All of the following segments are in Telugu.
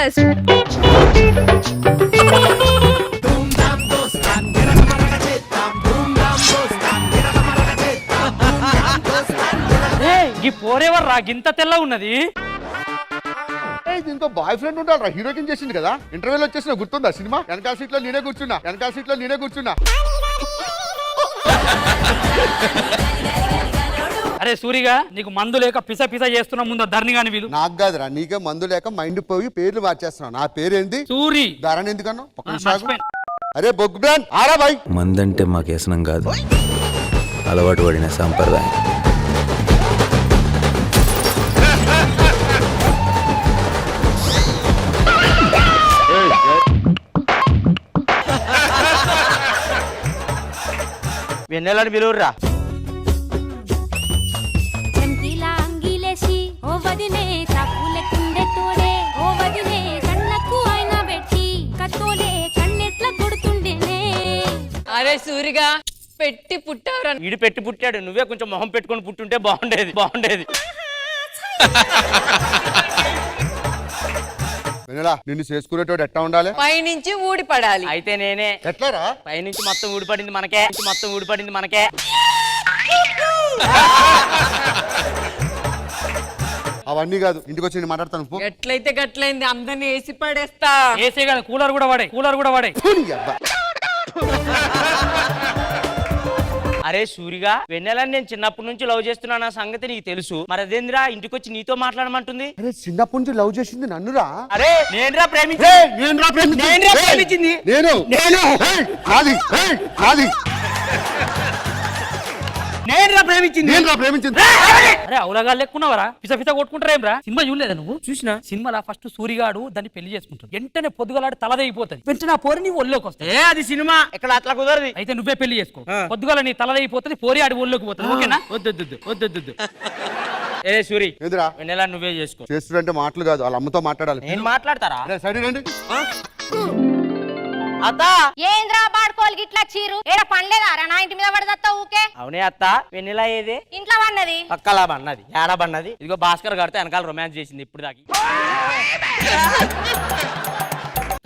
ఫస్ట్. ఈ పోరేవర్ రా గింత తెల్ల ఉన్నది. దీంతో బాయ్ ఫ్రెండ్ ఉంటాడు రా, హీరోకిన్ చేసింది కదా. ఇంటర్వ్యూలో వచ్చేసిన గుర్తుందా సినిమా? వెనకాల సీట్ లో నేనే కూర్చున్నా. అరే సూరిగా, నీకు మందు లేక పిస పిస చేస్తున్నా ముందు ధరణి గాని వీలు. నాకు కాదురా, నీకే మందు లేక మైండ్ పోయి పేర్లు మార్చేస్తున్నావు. నా పేరేంది? సూరి. ధరణి ఎందుకన్నా? అరే బొగ్గు బ్రాండ్ ఆరా బాయ్. మందంటే మాకు వ్యసనం కాదు, అలవాటు పడిన సాంప్రదాయం. వెన్నెలని పిలువుర్రా. అరే సూరిగా పెట్టి పుట్టావురా. ఈడు పెట్టి పుట్టాడు, నువ్వే కొంచెం మొహం పెట్టుకొని పుట్టుంటే బాగుండేది. వెన్నెలా, నిన్ను చేసుకునేటోడు ఎట్లా ఉండాలి? పైనుంచి ఊడి పడాలి. అయితే నేనే. ఎట్లారా? పైనుంచి మొత్తం ఊడిపడింది మనకే. అవన్నీ కాదు, ఇంటికి వచ్చి నేను మాట్లాడతాను పో. ఎట్లయితే గట్లయింది, అందరిని వేసి పడేస్తా. ఏసీ కాదు, కూలర్ కూడా వాడే. పోనీ అబ్బా. అరే సూరిగా, వెన్నెలని నేను చిన్నప్పటి నుంచి లవ్ చేస్తున్నా నా సంగతి నీకు తెలుసు. మరి అదేంద్రా ఇంటికి వచ్చి నీతో మాట్లాడమంటుంది? అరే చిన్నప్పటి నుంచి లవ్ చేసింది నన్నురా. అరే నేనురా ప్రేమించింది. అరే అవులగా లెక్కున్నావరా, పిస పిస కొట్టుకుంటారేమ్రా. సినిమా చూడలేదా నువ్వు? చూసినా సినిమాలో ఫస్ట్ సూరిగాడు దాన్ని పెళ్లి చేసుకుంటాడు. వెంటనే పొద్దుగలాడు తలదైపోతుంది. వెంటనే ఆ పోరి నీ ఒళ్ళోకి వస్తుంది. అది సినిమా, ఇక్కడ అట్లా కుదరదు. అయితే నువ్వే పెళ్లి చేసుకో. పొద్దుగల నీ తలదైపోతుంది, పోరి ఆడి ఒళ్ళోకి పోతుంది. ఓకేనా? వద్దు. ఏ సూరి, ఎదురా వెన్నెలా నువ్వే చేసుకో. చేస్తుంటే మాటలు కాదు, వాళ్ళ అమ్మతో మాట్లాడాలి. నేను మాట్లాడతారా? సరే రండి. అత్త ఏంద్రా బాడుకోవాలి గిట్లా చీరు ఏడ పనిలేదారా? నా ఇంటి మీద పడదత్తా ఊకే. అవునే అత్త, వెన్నెలా ఏది? ఇంట్లో పన్నది. పక్కలా బన్నది, ఏడా బన్నది. ఇదిగో భాస్కర్ గారితో వెనకాల రొమాన్స్ చేసింది ఇప్పుడు దాకి.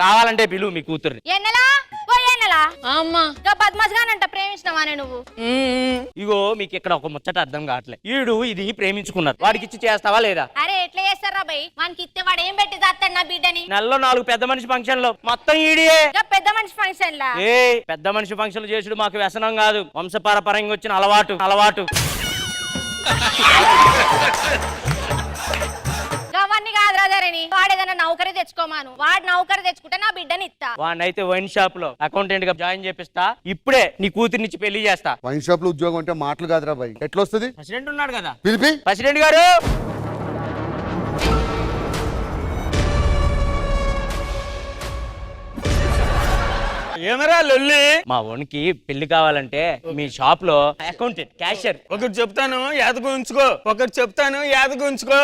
కావాలంటే పిలువు మీ కూతుర్ని. ఎన్నెలా పోయేనెలా అమ్మా బద్మస్గానంట ప్రేమించినవానే నువ్వు. ఇగో మీకు ఇక్కడ ఒక ముచ్చట అర్థం కావట్లే. ఈడు ఇది ప్రేమించుకున్నారు, వాడికి ఇచ్చి చేస్తావా లేదా? అరే ఎట్లా చేస్తారా బై? వానికి ఇస్తే వాడు ఏం పెట్టి చేస్తాడు నా బిడ్డని? నెలలో 4 పెద్ద మనిషి ఫంక్షన్ లో మొత్తం ఈడియే. పెద్ద మనిషి ఫంక్షన్ లా పెద్ద మనిషి ఫంక్షన్లు చేసుడు మాకు వ్యసనం కాదు, వంశపారపరంగా వచ్చిన అలవాటు. అవన్నీ కాదు రాజారని. వాడేదన్నా నౌకరీ తెచ్చుకోమాను. వాడు నౌకరీ తెచ్చుకుంటే నా బిడ్డని ఇస్తా. వాడినైతే వైన్ షాప్ లో అకౌంటెంట్ గా జాయిన్ చేపిస్తా. ఇప్పుడే నీ కూతుర్నిచ్చి పెళ్లి చేస్తా. వైన్ షాప్ లో ఉద్యోగం అంటే మాటలు కాదురా బాయ్. ఎట్లా వస్తుంది? ప్రెసిడెంట్ ఉన్నాడు కదా, పిలిపి. ప్రెసిడెంట్ గారు. ఏమరా లొల్లి? మా ఓనికి పెళ్లి కావాలంటే మీ షాప్ లో అకౌంటెంట్, క్యాషియర్. ఒకటి చెప్తాను యాదకు ఉంచుకో,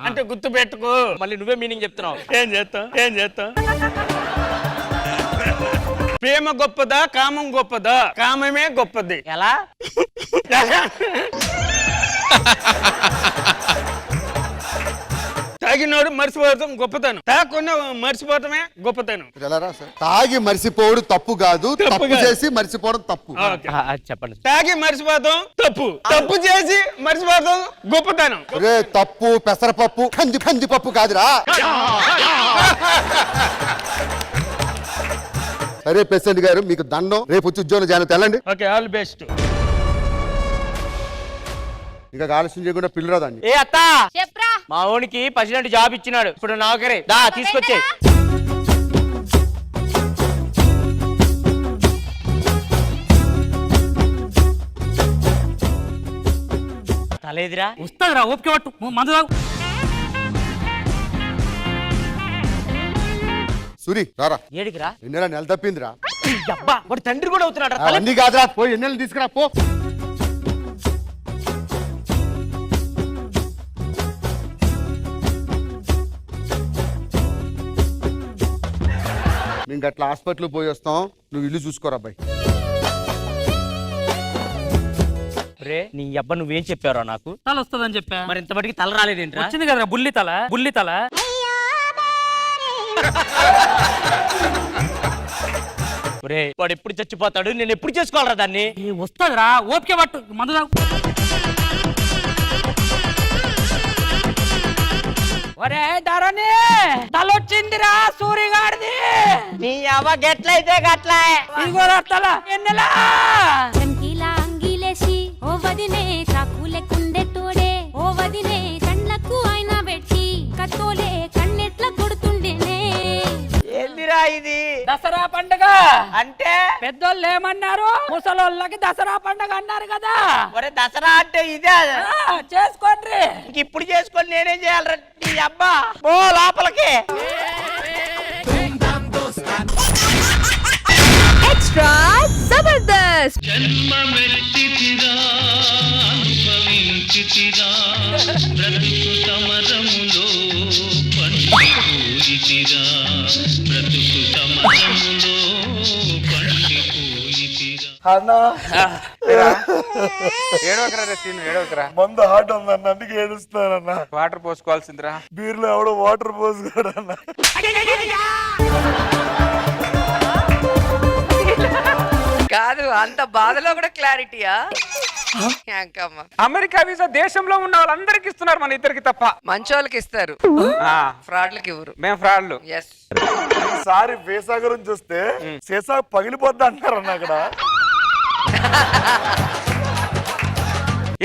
అంటే గుర్తు పెట్టుకో. మళ్ళీ నువ్వే మీనింగ్ చెప్తున్నావు. ఏం చేస్తాం? ప్రేమ గొప్పదా, కామం గొప్పదా? కామమే గొప్పది. ఎలా? తాగినోడు మర్చిపోవడం గొప్పతనం, తాగకుండా మర్చిపోవటమే గొప్పతనం. తాగి మర్చిపోవడం తప్పు కాదు, తప్పు చేసి మర్చిపోవడం తప్పు. చెప్పండి. తాగి మర్చిపోవడం తప్పు, తప్పు చేసి మర్చిపోవడం గొప్పతనం. రే తప్పు పెసరపప్పు కందిపప్పు కాదురా. సరే ప్రెసిడెంట్ గారు, మీకు దండం. రేపు వచ్చి ఉద్యోగం జాయిన్ తెల్లండి. Okay, all best. ఇంకా ఆలస్యం చేయకుండా పిల్లరా దాన్ని. ఏ అత్త, చెప్పరా? మా ఓనికి ప్రెసిడెంట్ జాబ్ ఇచ్చినాడు, ఇప్పుడు నౌకరీ. దా తీసుకొచ్చే. తలేదిరా వస్తుందిరా, ఓపిక పట్టు. మందు తాగు. సూరి రారా. ఏడికిరా? ఎన్నెల నెల తప్పిందిరా. అబ్బా, వాడి తండ్రి కూడా అవుతున్నాడు. అన్ని కాదురా, పోయి ఎన్నెలు తీసుకురా పో. మేము అట్లా హాస్పిటల్ పోయి వస్తాం, నువ్వు ఇల్లు చూసుకోరా అబ్బాయి. రే నీ అబ్బా, నువ్వేం చెప్పారో నాకు? తల వస్తుందని చెప్పా. మరి ఇంతమటికి తల రాలేదేంటి? వచ్చింది కదరా బుల్లి తల. ఒరే వాడు ఎప్పుడు చచ్చిపోతాడు, నేను ఎప్పుడు చేసుకోవాలరా దాన్ని? వస్తుందిరా, ఓపిక పట్టు, మందు తాగు. ఒరే ధరణి, తలొచ్చిందిరా సూరిగాడిది. నీ అవ్వ గెట్లయితే గట్లా. ఇదిగోరా తల, ఎన్నెలా చంకీలా అంగీలేసి ఓ వదిలే చాకులే కుండే తోడే ఓ వదిలే కళ్ళకు అయినా పెట్టి కత్తోలే కన్నెట్ల కొడుతుండేనే. ఏందిరా ఇది? దసరా పండుగ అంటే పెద్దోళ్ళు ఏమన్నారు, ముసలోళ్ళకి దసరా పండుగ అన్నారు కదా. ఒరే దసరా అంటే ఇదే. చేసుకోండి. ఇంక ఇప్పుడు చేసుకొని నేనేం చేయాలరా? నీ అబ్బా ఓ లోపలికి. ఎక్స్ట్రా జబర్దస్త్. ఏడవకరా మందు హాట్ ఉందన్న, అందుకే ఏడుస్తానన్న. వాటర్ పోసుకోవాల్సిందిరా. బీర్లో ఎవడో వాటర్ పోసుకోడన్న. కాదు, అంత బాధలో కూడా క్లారిటీయా? అమెరికా వీసా దేశంలో ఉన్న వాళ్ళందరికి ఇస్తున్నారు, మన ఇద్దరికి తప్ప. మంచోళ్ళకి ఇస్తారు, ఆ, ఫ్రాడ్లకి ఇవ్వరు. మేము ఫ్రాడ్లు. ఎస్. ఈసారి వీసా గురించి చూస్తే సీసా పగిలిపోద్ది అంటారన్న అక్కడ.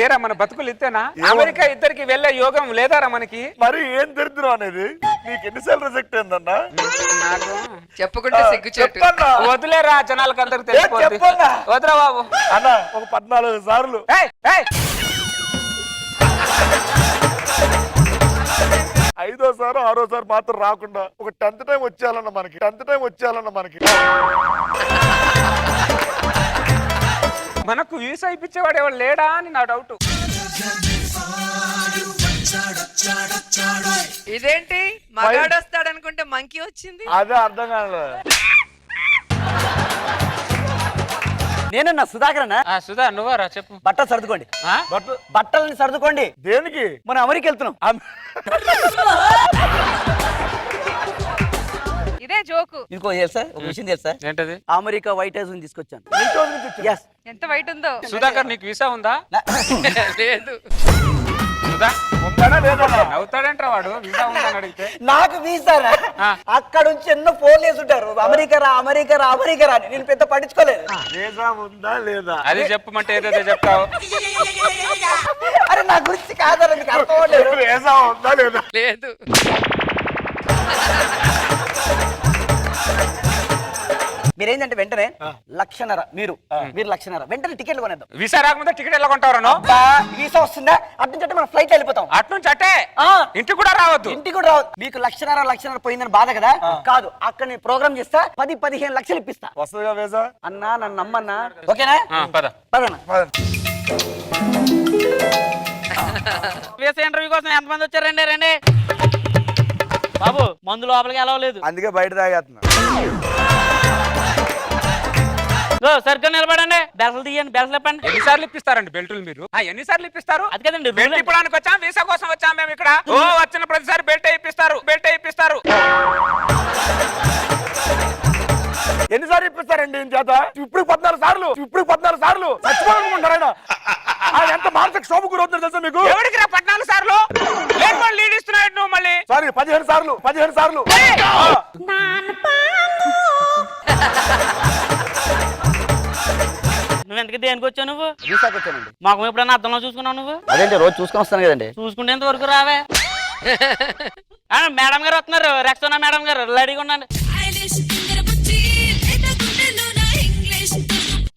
ఏరా మన బతుకులు ఇస్తేనా? అమెరికా ఇద్దరికి వెళ్ళే యోగం లేదారా మనకి? మరి ఏం దరిద్రం అనేది నీకు ఎన్నిసార్లు రిజెక్ట్ అయిందన్న? నాకు చెప్పుకుంటే సిగ్గుచేటు. చెప్పన్నా. వదిలేరా, జనాలకు అందరికి తెలిసిపోద్ది. చెప్పన్నా. వదిరా బాబు. అన్న ఒక 14 సార్లు. ఏయ్, ఏయ్. 5వ సారి 6వ సారి మాత్రం రాకుండా ఒక 10th టైం వచ్చేయాలన్న మనకి. 10th టైం వచ్చేయాలన్న మనకి. మనకు వీసా ఇప్పించేవాడు ఎవరు లేడా అని నా డౌట్. ఇదేంటి మగాడు వస్తాడు అనుకుంటే మంకీ వచ్చింది. అదే అర్థం కాలేదు. నేనన్నా సుధాకర్ అన్న. సుధా నువ్వారా చెప్పు. బట్టలు సర్దుకోండి. బట్టలని సర్దుకోండి. దేనికి? మనం అమెరికా వెళ్తున్నాం. ఇదే జోకు. ఇంకో తెలుసా, ఒక విషయం తెలుసా? ఏంటది? అమెరికా వైట్ హౌస్ నుంచి తీసుకొచ్చాను. Yes. ఎంత వైట్ ఉందో. సుధాకర్ నీకు వీసా ఉందా? లేదు. సుధా ఉందానా లేదన్నా? అవుతాడంట్రా వాడు వీసా ఉందని అడిగితే. నాకు వీసారా? అక్కడ నుంచి ఎన్నో ఫోన్లు వేసుంటారు, అమెరికా రా అమెరికా రా అమెరికా రా అని. నేను పెద్ద పట్టించుకోలేదు. వీసా ఉందా లేదా? అది చెప్పమంటే ఏదైతే చెప్తావు. అరే నా గురించి కాదరా, నీకు అర్థం అవ్వలేదు. వీసా ఉందా లేదా? లేదు. మీరేంటంటే వెంటనే 1,00,000 మీరు 1,00,000 వెంటనే టికెట్లు కొనేద్దాం. వీసా రాకముందే టికెట్ ఎలా కొంటావు? అబ్బా, వీసా వస్తుందా? అటు నుంచి అంటే మనం ఫ్లైట్ వెళ్ళిపోతాం. అటు నుంచి అట్టే ఆ, ఇంటికి కూడా రావద్దు. ఇంటికి కూడా రావద్దు. మీకు 1,00,000 పోయిందని బాధ కదా? కాదు, అక్కడ నేను ప్రోగ్రామ్ చేస్తా, 10-15 లక్షలు ఇప్పిస్తా. వస్తుందిగా వీసా? అన్నా నన్ను నమ్మన్నా. ఓకేనా? పద. పదన్నా. వీసా ఇంటర్వ్యూ కోసం ఎంతమంది వచ్చారండి? రండి బాబు, మందు లోపలికి ఎలా లేదు. అందుకే బయట తాగేస్తున్నా. సరిగ్గా నిలబడండి. బెల్ట్లు తీయండి, బెల్ట్లు చెప్పండి. ఎన్నిసార్లు ఇప్పిస్తారండి బెల్టులు మీరు? ఎన్నిసార్లు ఇప్పిస్తారు? అది కదండి బెల్ట్ ఇప్పడానికి వచ్చాం, వీసా కోసం వచ్చాం మేము ఇక్కడ. ఓ వచ్చిన ప్రతిసారి బెల్ట్ ఇప్పిస్తారు, బెల్ట్ ఇప్పిస్తారు. ఎన్నిసార్లు ఇప్పిస్తారండి చేత? ఇప్పుడు 14 సార్లు. ఇప్పుడు 14 సార్లు చచ్చిపోవాలనుకుంటారా? ఎంత మానసిక శోభ గురవుతుందో తెలుసా మీకు? ఎవరికి రా 14 సార్లు? లేకపోతే లీడ్ ఇస్తున్నాడు నువ్వు మళ్ళీ. సారీ 15 సార్లు. 15 సార్లు. నువ్వు ఎంతకి దేనికి వచ్చావు? నువ్వు వీసాకి వచ్చానండి. మాకు ఎప్పుడన్నా అర్థంలో చూసుకున్నావు? నువ్వు అదేంటి రోజు చూసుకొని వస్తాను కదండి. చూసుకుంటే వరకు రావే. మేడం గారు వస్తున్నారు, రెక్సోనా మేడం గారు, రెడీగా ఉండండి.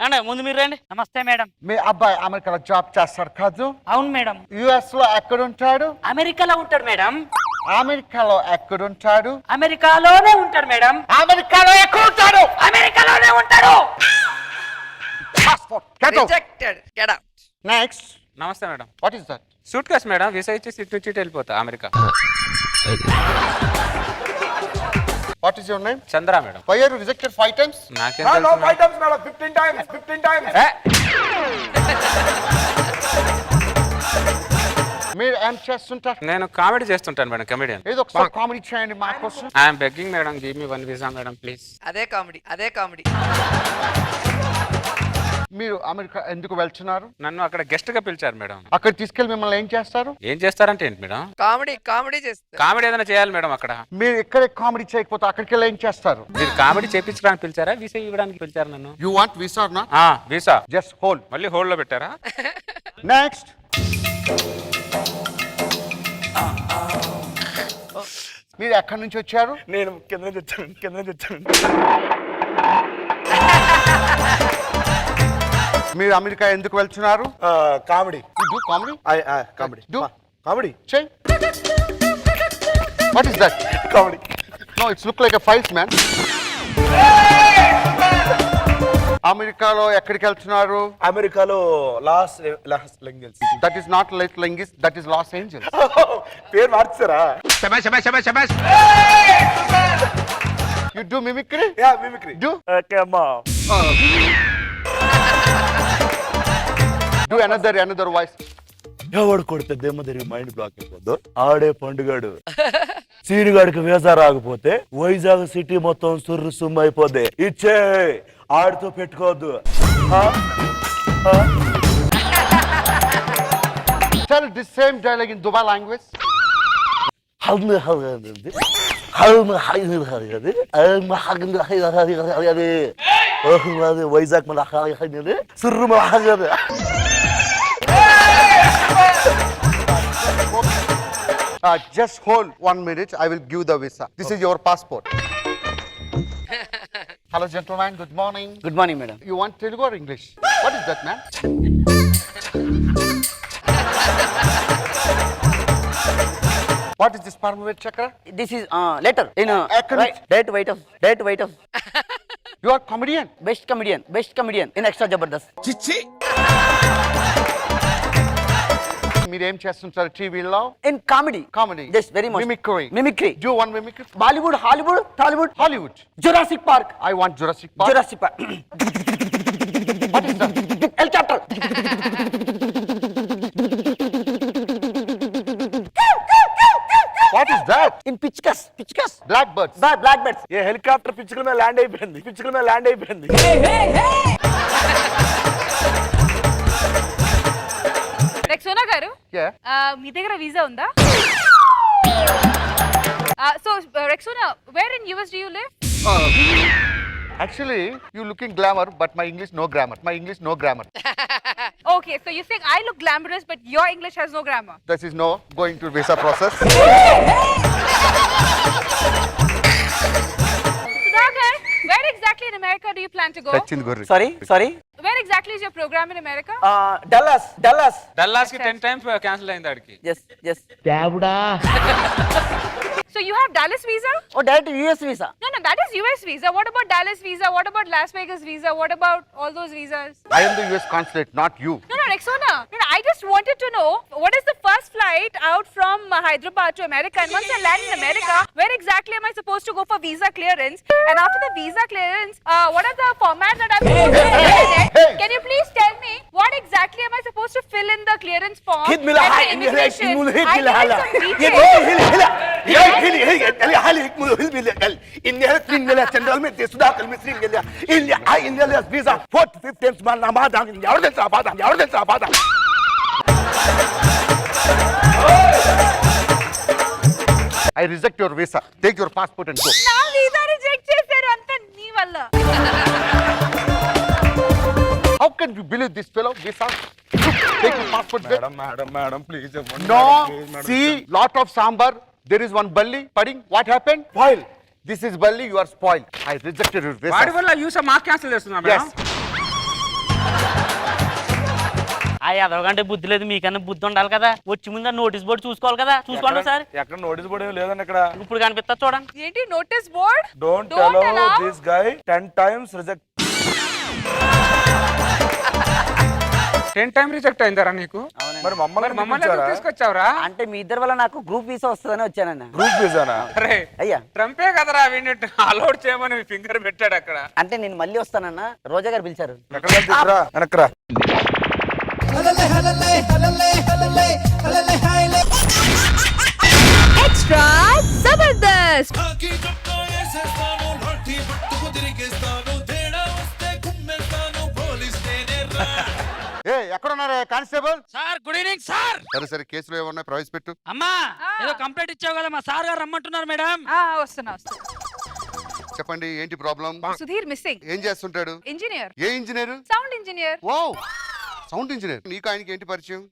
అండి ముందు మీరు రండి. నమస్తే మేడం. మీ అబ్బాయి అమెరికాలో జాబ్ చేస్తాడు కాదు? అవును మేడం. యుఎస్ లో ఎక్కడుంటాడు? అమెరికాలో ఉంటాడు మేడం. అమెరికాలో ఎక్కడుంటాడు? అమెరికాలోనే ఉంటాడు మేడం. అమెరికాలో ఎక్కడుంటాడు? అమెరికాలోనే ఉంటాడు. రిజెక్టెడ్. Get out. నెక్స్ట్. నమస్తే madam. What is that? Suit case madam, visa ఇచ్చి ఇటు నుంచి వెళ్ళిపోతా America. What is your name? Chandra madam. Why are you rejected 5 times? నాకేం No, తెలుసు 5 times మేడం. 15 times. 15 times. మీరు ఏం చేస్తుంటారు? నేను కామెడీ చేస్తుంటాను మేడం, కమెడియన్. ఏదో ఒకసారి కామెడీ చేయండి మా కోసం. I'm begging madam, give me 1 visa madam please. అదే కామెడీ. మీరు అమెరికా ఎందుకు వెళ్తున్నారు? నన్ను అక్కడ గెస్ట్ గా పిలిచారు మేడం. అక్కడ తీసుకెళ్లి మిమ్మల్ని ఏం చేస్తారు? ఏం చేస్తారంటే ఏంటి మేడం? కామెడీ చేస్తారు. కామెడీ ఏదైనా చేయాలి మేడం అక్కడ. మీరు ఇక్కడే కామెడీ చేయకపోతే అక్కడికి వెళ్ళి ఏం చేస్తారు? మీరు కామెడీ చేపించడానికి పిలిచారా, వీసా ఇవ్వడానికి పిలిచారు నన్ను? You want visa or not? Visa. Just hold. మళ్ళీ హోల్డ్ లో పెట్టారా? నెక్స్ట్. మీరు ఎక్కడి నుంచి వచ్చారు? నేను కింద నుంచి వచ్చాను. మీరు అమెరికా ఎందుకు వెళ్తున్నారు? Comedy. Comedy comedy. Do. Comedy. చెయ్. What is that? Comedy. No, it's look like a fight, man. అమెరికాలో ఎక్కడికి వెళ్తున్నారు? అమెరికాలో Los Angeles. That is not Los Angeles, that is Los Angeles. పేరు మార్చారా? You do mimicry? Yeah, mimicry. Do. Okay అమ్మా. Do another voice. ఎవడు కొడితే దెమ్మ తిరిగి మైండ్ బ్లాక్ అయిపోద్దు ఆడే పండుగాడు. సీనుగాడికి వీసా రాకపోతే వైజాగ్ సిటీ మొత్తం సుర్రు సుమ్ము అయిపోద్ది. ఇచ్చే ఆడితో పెట్టుకోవద్దు. Tell this same dialogue in Dubai language. Vizag సుర్రు. Just hold 1 minute. I will give the visa. This is your passport. Hello, gentlemen. Good morning. Good morning madam. You want Telugu or English? What is that, man? What is this Paramveer Chakra? This is letter in Acronym. Date white of You are comedian. Best comedian in extra Jabardasth. మీరేం చేస్తుంటారు టీవీలో? In comedy. Yes, very much. Mimicry. Do one mimicry. Bollywood, Hollywood, Tollywood. Hollywood. Jurassic Park. I want Jurassic Park. What is that? Helicopter. What is that? In పిచ్కస్. Blackbirds. Blackbirds. A helicopter పిచ్చుకల మీద ల్యాండ్ అయిపోయింది. రెక్సోనా గారు, Yeah. మీ దగ్గర వీసా ఉందా? So Rexona, where in US do you live? Actually, you looking glamour, but my English no grammar. Okay, so you think I look glamorous but your English has no grammar. This is no going to visa process. Sudhakar, where exactly in America do you plan to go? Sachin Gurri. Sorry. Where exactly is your program in America? Dallas. Dallas కి 10 times క్యాన్సిల్ అయింది ఆడికి. yes. So you have Dallas visa? Oh direct US visa. No, that is US visa. What about Dallas visa? What about Las Vegas visa? What about all those visas? I am the US consulate, not you. No, Rexona. No, I just wanted to know what is the first flight out from Hyderabad to America, and once I land in America, where exactly am I supposed to go for visa clearance? And after the visa clearance, what are the formats that I'm supposed to fill in it? Can you please tell me what exactly am I supposed to fill in the clearance form? And the immigration. I need some details. I reject your visa. Take your passport and go. నా వీసా రిజెక్ట్ చేశారు అంతా నీ వల్ల. How can you believe this fellow? Visa. Take your passport back. Madam please. No. See, lot of sambar. There is one balli pudding. What happened? Spoil. This is balli. You are spoiled. I rejected your visa. వాడి వల్ల యూసా మాకు క్యాన్సిల్ చేస్తున్నా మేడం. Yes. అదొకంటే బుద్ధి లేదు, మీకన్నా బుద్ధి ఉండాలి కదా. వచ్చి ముందు నోటీస్ బోర్డు చూసుకోవాలి కదా. చూసుకోండి సార్. ఎక్కడ నోటీస్ బోర్డు ఏం లేదండి ఇక్కడ. ఇప్పుడు కనిపిస్తా చూడండి. ఏంటి notice board? Don't allow this guy 10 times reject. 10 times reject అయిందరా నీకు? మరి మమ్మల్ని తీసుకొచ్చావురా? అంటే మీ ఇద్దరు వల్ల నాకు గ్రూప్ వీసా వస్తుందని వచ్చానన్న. గ్రూప్ వీసానా? అరే అయ్యా, ట్రంపే కదరా వీడిని అలౌడ్ చేయమని ఫింగర్ పెట్టాడు అక్కడ. అంటే నేను మళ్ళీ వస్తానన్న. రోజా గారు పిలిచారు. వెనక్రా. ఎక్స్ట్రా జబర్దస్త్. ఏ ఎక్కడున్నారా constable? Sir good evening sir. సరే సరే, కేసులో ఏమన్నా ప్రవేశపెట్టు. అమ్మా ఏదో కంప్లైంట్ ఇచ్చావు కదా, మా సార్ గారు రమ్మంటున్నారు మేడం. వస్తున్నా. చెప్పండి, ఏంటి ప్రాబ్లం? సుధీర్ మిస్సింగ్. ఏం చేస్తుంటాడు? ఇంజనీర్. ఏ engineer? Sound engineer. Wow, sound engineer. నీకు ఆయనకి ఏంటి పరిచయం?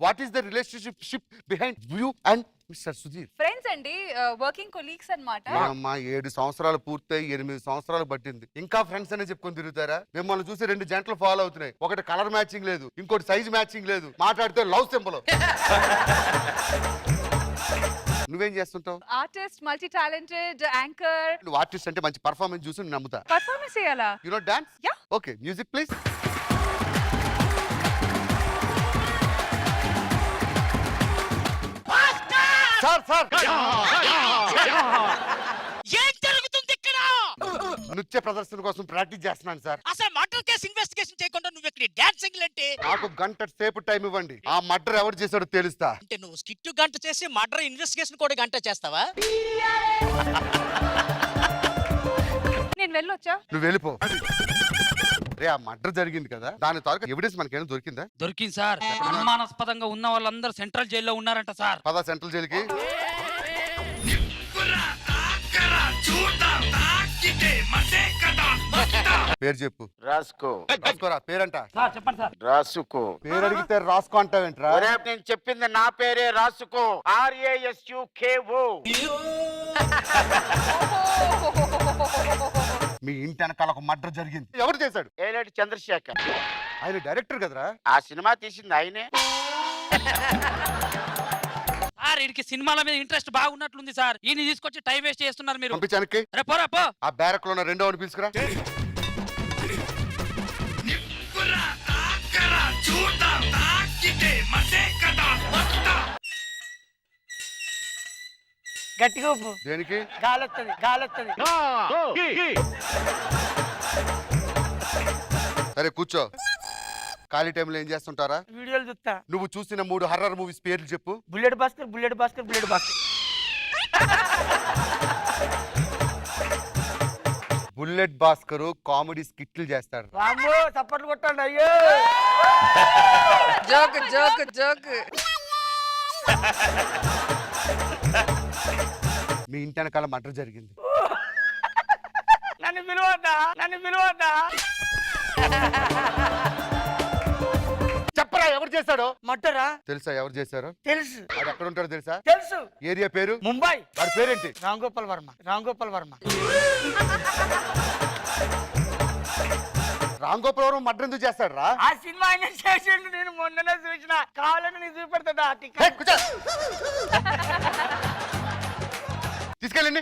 What is the relationship behind you and mister Sudheer? Friends అండి, వర్కింగ్ కొలీగ్స్ అన్నమాట. అమ్మా 7 సంవత్సరాలు పూర్తయి 8 సంవత్సరాలు పట్టింది, ఇంకా ఫ్రెండ్స్ అనే చెప్పుకొని తిరుగుతారా? మిమ్మల్ని చూసి 2 జంటలు ఫాలో అవుతున్నాయి. ఒకటి కలర్ మ్యాచింగ్ లేదు, ఇంకోటి సైజ్ మ్యాచింగ్ లేదు, మాట్లాడితే లవ్ సింబల్. నువ్వేం చేస్తుంటావు? Artist, multi talented, anchor. నువ్వు ఆర్టిస్ట్ అంటే మంచి పర్ఫార్మెన్స్ చూసి నేను నమ్ముతా. పర్ఫార్మెన్స్ చేయాలా? You know dance? Yeah. Okay, music please. Sir sir, ఏం జరుగుతుంది ఇక్కడ? నృత్య ప్రదర్శన కోసం ప్రాక్టీస్ చేస్తున్నాను సార్. అసలు మర్డర్ కేసు ఇన్వెస్టిగేషన్ చేయకుండా నువ్వు ఇక్కడ డాన్సింగ్ అంటే నాకు గంట సేపు టైం ఇవ్వండి, ఆ మర్డర్ ఎవరు చేశాడో తెలుస్తా. అంటే నువ్వు స్కిట్ గంట చేసి మర్డర్ ఇన్వెస్టిగేషన్ కూడా గంట చేస్తావా? నేను వెళ్ళొచ్చా? నువ్వు వెళ్ళిపో. రే, ఆ మర్డర్ జరిగింది కదా, దాని తాలూకా ఎవిడెన్స్ మనకేమైనా దొరికిందా? దొరికింది సార్. అనుమానాస్పదంగా ఉన్న వాళ్ళందరూ సెంట్రల్ జైల్లో ఉన్నారంట సార్. పదా సెంట్రల్ జైలుకి. పేరు చెప్పు. రాసుకో. రాసుకోరా పేరంట. సార్ చెప్పండి సార్. రాసుకో. పేరు అడిగితే రాసుకో అంటావేంట్రా? నేను చెప్పింది నా పేరే, రాసుకో. RASUKO. మీ ఇంటి వెనకాల ఒక మర్డర్ జరిగింది, ఎవరు చేశాడు? ఏలేటి చంద్రశేఖర్. ఆయన డైరెక్టర్ కదరా? ఆ సినిమా తీసింది ఆయనే. సార్ వీడికి సినిమాల మీద ఇంట్రెస్ట్ బాగున్నట్లుంది సార్. ఈయన తీసుకొచ్చి టైం వేస్ట్ చేస్తున్నారు మీరు. పంపించానికి. అరే పోరా పో. ఆ బ్యారక్ లో ఉన్న 2వ పిలుచుకురా. గట్టిగా ఊపు. దేనికి? గాలొత్తది, గాలొత్తది. సరే కూర్చో. ఖాళీ టైంలో ఏం చేస్తుంటారా? వీడియోలు చూస్తా. నువ్వు చూసిన 3 హర్రర్ మూవీస్ పేర్లు చెప్పు. Bullet Bhaskar, bullet Bhaskar, bullet Bhaskar. Bullet Bhaskar comedy స్కిట్లు చేస్తాడు. వామ్మో, చప్పట్లు కొట్టండి. అయ్యో, జోక్ జోక్ జోక్. మీ ఇంటి వెనకాల మర్డర్ జరిగింది. నన్ను పిలువద్దా, నన్ను పిలువద్దా. చెప్పరా ఎవరు చేశాడో? మట్టరా? తెలుసా ఎవరు చేశారో? తెలుసు. వాడు ఎక్కడ ఉంటాడో తెలుసా? తెలుసు. ఏరియా పేరు? ముంబై. వాడి పేరేంటి? రామ్ గోపాల్ వర్మ. రామ్ గోపాల్ వర్మ. రామ్ గోపాల్ వర్మ మర్డర్ ఎందుకు చేస్తాడు రా? ఆ సినిమా ఆయన చేసిండు, నేను మొన్ననే చూసిన. కావాలని నీకు చూపెడతా. తీసుకెళ్ళండి.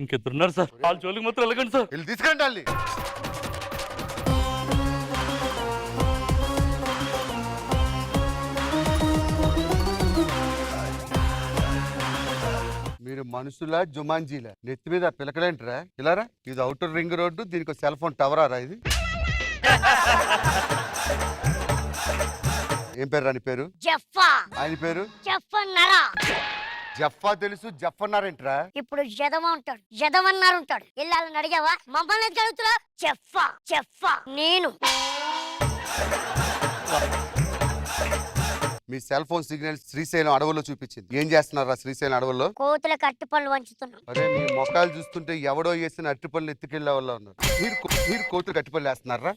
ఇంకెత్తున్నారు సార్, వాళ్ళ జోలికి మాత్రం వెళ్ళకండి సార్. వెళ్ళి తీసుకెళ్ళండి వాళ్ళని. మీరు మనుషుల జుమాంజీల నెత్తి మీద పిలకలేంటరా? ఇలారా, ఇది అవుటర్ రింగ్ రోడ్డు, దీనికి సెల్ ఫోన్ టవరా ఇది? ఏం పేరు రాని పేరు? జఫా. ఆయన పేరు? జఫన్నరా. జఫా తెలుసు, జఫన్నారేంట్రా? ఇప్పుడు జదమ ఉంటాడు, జదమన్నారు ఉంటాడు. ఇల్లాలని అడిగావా? మమ్మల్ని అడుగుతున్నా. జఫా జఫా నేను. మీ సెల్ ఫోన్ సిగ్నల్ శ్రీశైలం అడవుల్లో చూపించింది. ఏం చేస్తున్నారా శ్రీశైలం అడవుల్లో? కోతుల కట్టి పళ్ళు వంచుతున్నాం. అరే, మీ మొక్కలు చూస్తుంటే ఎవడో వేసిన అట్టిపళ్ళు ఎత్తుకెళ్లే వాళ్ళు ఉన్నారు. మీరు కోతులు కట్టిపళ్ళు వేస్తున్నారా?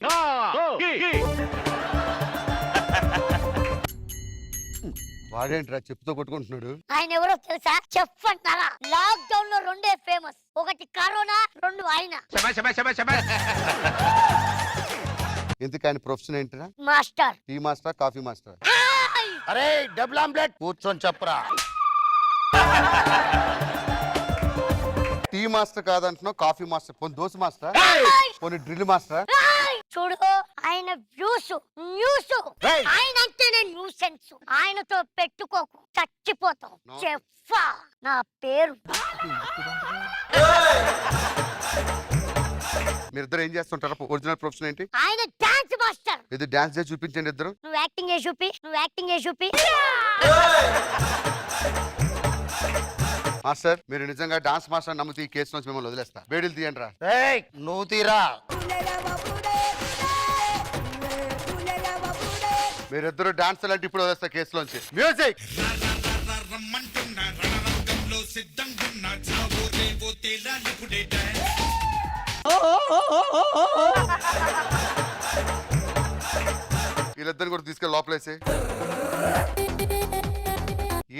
వాడేంట్రా చెప్పుతో కొట్టుకుంటున్నాడు? ఆయన ఎవరో తెలుసా? చెప్పంటారా? లాక్ డౌన్ లో 2 ఫేమస్. ఒకటి కరోనా, 2 ఆయన. ఎందుకు ఆయన ప్రొఫెషన్ ఏంటిరా? Master. Tea master, coffee master? అరే డబుల్ ఆమ్లెట్ కూర్చొని చెప్పరా. టీ మాస్టర్ కాదంటున్నావు, కాఫీ మాస్టర్. పోనీ దోశ మాస్టర్, పోనీ డ్రిల్ మాస్టర్. చూడు, ఆయన వ్యూస్ న్యూస్. ఆయన అంటేనే న్యూసెన్స్. ఆయనతో పెట్టుకోకు, చచ్చిపోతావు. చెప్పా నా పేరు. మీరు ఇద్దరు ఏం చేస్తుంటారా? ఒరిజినల్ ప్రొఫెషన్ ఏంటి? ఆయన డాన్స్ మాస్టర్. ఇది డాన్స్ చేసి చూపించండి ఇద్దరు. నువ్వు యాక్టింగ్ చేసి చూపి, నువ్వు యాక్టింగ్ చేసి చూపి. మాస్టర్ మీరు నిజంగా డాన్స్ మాస్టర్ నమ్మితే ఈ కేసు నుంచి మిమ్మల్ని వదిలేస్తా. వేడిలు తీయండి రా. నువ్వు తీరా. మీరిద్దరు డాన్స్ అంటే ఇప్పుడు వదిలేస్తా కేసులోంచి. మ్యూజిక్. వీళ్ళిద్దరిని కూడా తీసుకెళ్ళి లోపలేసి.